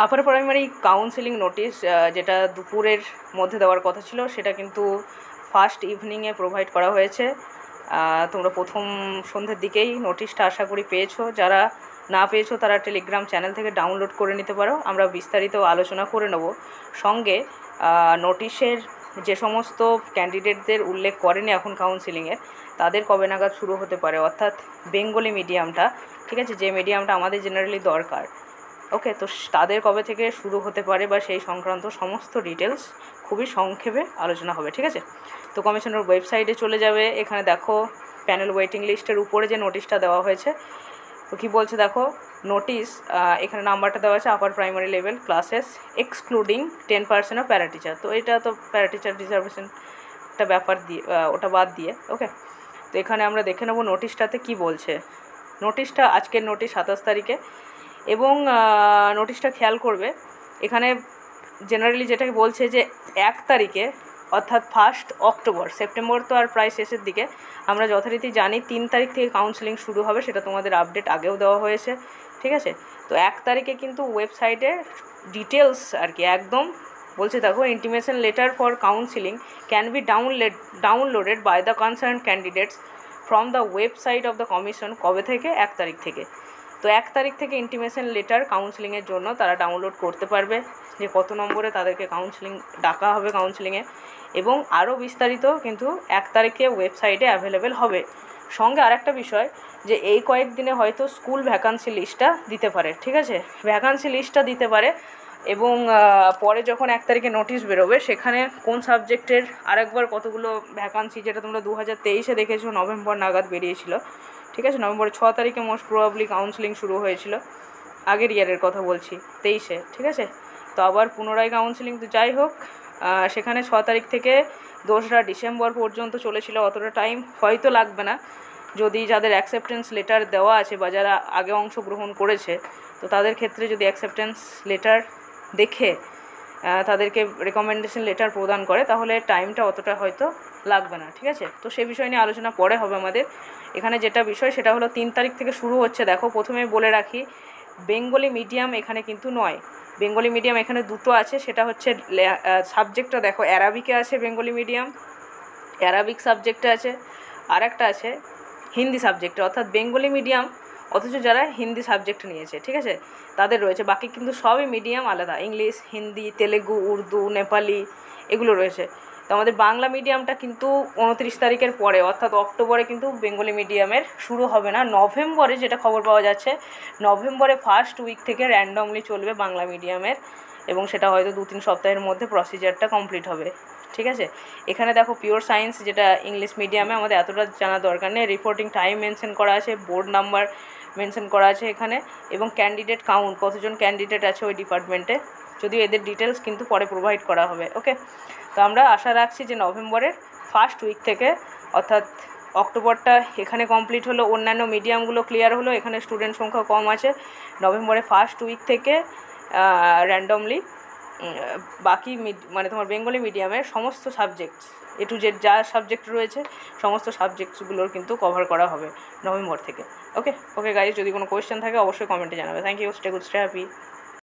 Upper primary counselling notice যেটা দুপুরের মধ্যে দেওয়ার কথা ছিল সেটা কিন্তু ফার্স্ট ইভিনিংয়ে প্রোভাইড করা হয়েছে। তোমরা প্রথম সন্ধ্যের দিকেই নোটিশটা আশা করি পেয়েছো। যারা না পেয়েছো তারা টেলিগ্রাম চ্যানেল থেকে ডাউনলোড করে নিতে পারো, আমরা বিস্তারিত আলোচনা করে নেব। সঙ্গে নোটিশের যে সমস্ত ক্যান্ডিডেটদের উল্লেখ করেনি এখন কাউন্সেলিংয়ে, তাদের কবে নাগাদ শুরু হতে পারে, অর্থাৎ বেঙ্গলি মিডিয়ামটা, ঠিক আছে, যে মিডিয়ামটা আমাদের জেনারেলি দরকার, ওকে, তো তাদের কবে থেকে শুরু হতে পারে বা সেই সংক্রান্ত সমস্ত ডিটেলস খুবই সংক্ষেপে আলোচনা হবে, ঠিক আছে। তো কমিশনের ওয়েবসাইটে চলে যাবে, এখানে দেখো প্যানেল ওয়েটিং লিস্টের উপরে যে নোটিশটা দেওয়া হয়েছে, তো কী বলছে দেখো, নোটিশ এখানে নাম্বারটা দেওয়া আছে upper primary level classes excluding 10% of para teacher. তো এটা তো প্যারা টিচার রিজার্ভেশন একটা ব্যাপার দিয়ে ওটা বাদ দিয়ে, ওকে। তো এখানে আমরা দেখে নেব নোটিশটাতে কি বলছে। নোটিশটা আজকের নোটিশ 27 তারিখে, এবং নোটিশটা খেয়াল করবে এখানে জেনারেলি যেটাকে বলছে যে 1 তারিখে অর্থাৎ 1 অক্টোবর, সেপ্টেম্বর তো আর প্রায় শেষের দিকে, আমরা যথারীতি জানি 3 তারিখ থেকে কাউন্সেলিং শুরু হবে, সেটা তোমাদের আপডেট আগেও দেওয়া হয়েছে, ঠিক আছে। তো 1 তারিখে কিন্তু ওয়েবসাইটে ডিটেলস আর কি একদম বলছে দেখো, intimation letter for counselling can be downloaded by the concern candidates from the website of the commission. কবে থেকে? 1 তারিখ থেকে। তো 1 তারিখ থেকে ইন্টিমেশন লেটার কাউন্সেলিংয়ের জন্য তারা ডাউনলোড করতে পারবে, যে কত নম্বরে তাদেরকে কাউন্সেলিং ডাকা হবে কাউন্সেলিংয়ে, এবং আরও বিস্তারিত কিন্তু 1 তারিখে ওয়েবসাইটে অ্যাভেলেবেল হবে। সঙ্গে আরেকটা বিষয়, যে এই কয়েকদিনে হয়তো স্কুল ভ্যাকান্সি লিস্টটা দিতে পারে, ঠিক আছে, ভ্যাকান্সি লিস্টটা দিতে পারে, এবং পরে যখন 1 তারিখে নোটিশ বেরোবে সেখানে কোন সাবজেক্টের আরেকবার কতগুলো ভ্যাকান্সি, যেটা তোমরা 2023-এ দেখেছো নভেম্বর নাগাদ বেরিয়েছিল, ঠিক আছে, নভেম্বরের 6 তারিখে মোস্ট প্রবাবলি কাউন্সেলিং শুরু হয়েছিল, আগের ইয়ারের কথা বলছি, 23-এ, ঠিক আছে। তো আবার পুনরায় কাউন্সেলিং, তো যাই হোক, সেখানে 6 তারিখ থেকে 2রা ডিসেম্বর পর্যন্ত চলেছিল, অতটা টাইম হয়তো লাগবে না, যদি যাদের অ্যাকসেপ্টেন্স লেটার দেওয়া আছে বা যারা আগে অংশগ্রহণ করেছে, তো তাদের ক্ষেত্রে যদি অ্যাকসেপ্টেন্স লেটার দেখে তাদেরকে রেকমেন্ডেশন লেটার প্রদান করে, তাহলে টাইমটা অতটা হয়তো লাগবে না, ঠিক আছে। তো সেই বিষয় নিয়ে আলোচনা পরে হবে আমাদের। এখানে যেটা বিষয় সেটা হলো 3 তারিখ থেকে শুরু হচ্ছে। দেখো, প্রথমে বলে রাখি, বেঙ্গলি মিডিয়াম এখানে কিন্তু নয়, বেঙ্গলি মিডিয়াম এখানে দুটো আছে, সেটা হচ্ছে সাবজেক্টটা দেখো, অ্যারাবিকে আছে বেঙ্গলি মিডিয়াম, অ্যারাবিক সাবজেক্টে আছে, আর একটা আছে হিন্দি সাবজেক্টে, অর্থাৎ বেঙ্গলি মিডিয়াম অথচ যারা হিন্দি সাবজেক্ট নিয়েছে, ঠিক আছে, তাদের রয়েছে। বাকি কিন্তু সবই মিডিয়াম আলাদা, ইংলিশ, হিন্দি, তেলেগু, উর্দু, নেপালি এগুলো রয়েছে। তো আমাদের বাংলা মিডিয়ামটা কিন্তু 29 তারিখের পরে, অর্থাৎ অক্টোবরে কিন্তু বেঙ্গলি মিডিয়ামের শুরু হবে না, নভেম্বরে যেটা খবর পাওয়া যাচ্ছে, নভেম্বরে ফার্স্ট উইক থেকে র্যান্ডমলি চলবে বাংলা মিডিয়ামের, এবং সেটা হয়তো 2-3 সপ্তাহের মধ্যে প্রসিজারটা কমপ্লিট হবে, ঠিক আছে। এখানে দেখো পিওর সায়েন্স যেটা ইংলিশ মিডিয়ামে, আমাদের এতটা জানা দরকার নেই, রিপোর্টিং টাইম মেনশন করা আছে, বোর্ড নাম্বার মেনশন করা আছে এখানে, এবং ক্যান্ডিডেট কাউন্ট, কতজন ক্যান্ডিডেট আছে ওই ডিপার্টমেন্টে, যদিও এদের ডিটেলস কিন্তু পরে প্রোভাইড করা হবে, ওকে। তো আমরা আশা রাখছি যে নভেম্বরের ফার্স্ট উইক থেকে, অর্থাৎ অক্টোবরটা এখানে কমপ্লিট হলো, অন্যান্য মিডিয়ামগুলো ক্লিয়ার হলো, এখানে স্টুডেন্ট সংখ্যা কম আছে, নভেম্বরের ফার্স্ট উইক থেকে র্যান্ডমলি বাকি মানে তোমার বেঙ্গলি মিডিয়ামের সমস্ত সাবজেক্টস এ টু জেড যা সাবজেক্ট রয়েছে সমস্ত সাবজেক্টসগুলোর কিন্তু কভার করা হবে নভেম্বর থেকে, ওকে। ওকে গাইজ, যদি কোনো কোয়েশ্চেন থাকে অবশ্যই কমেন্টে জানাবে। Thank you, stay good, stay happy.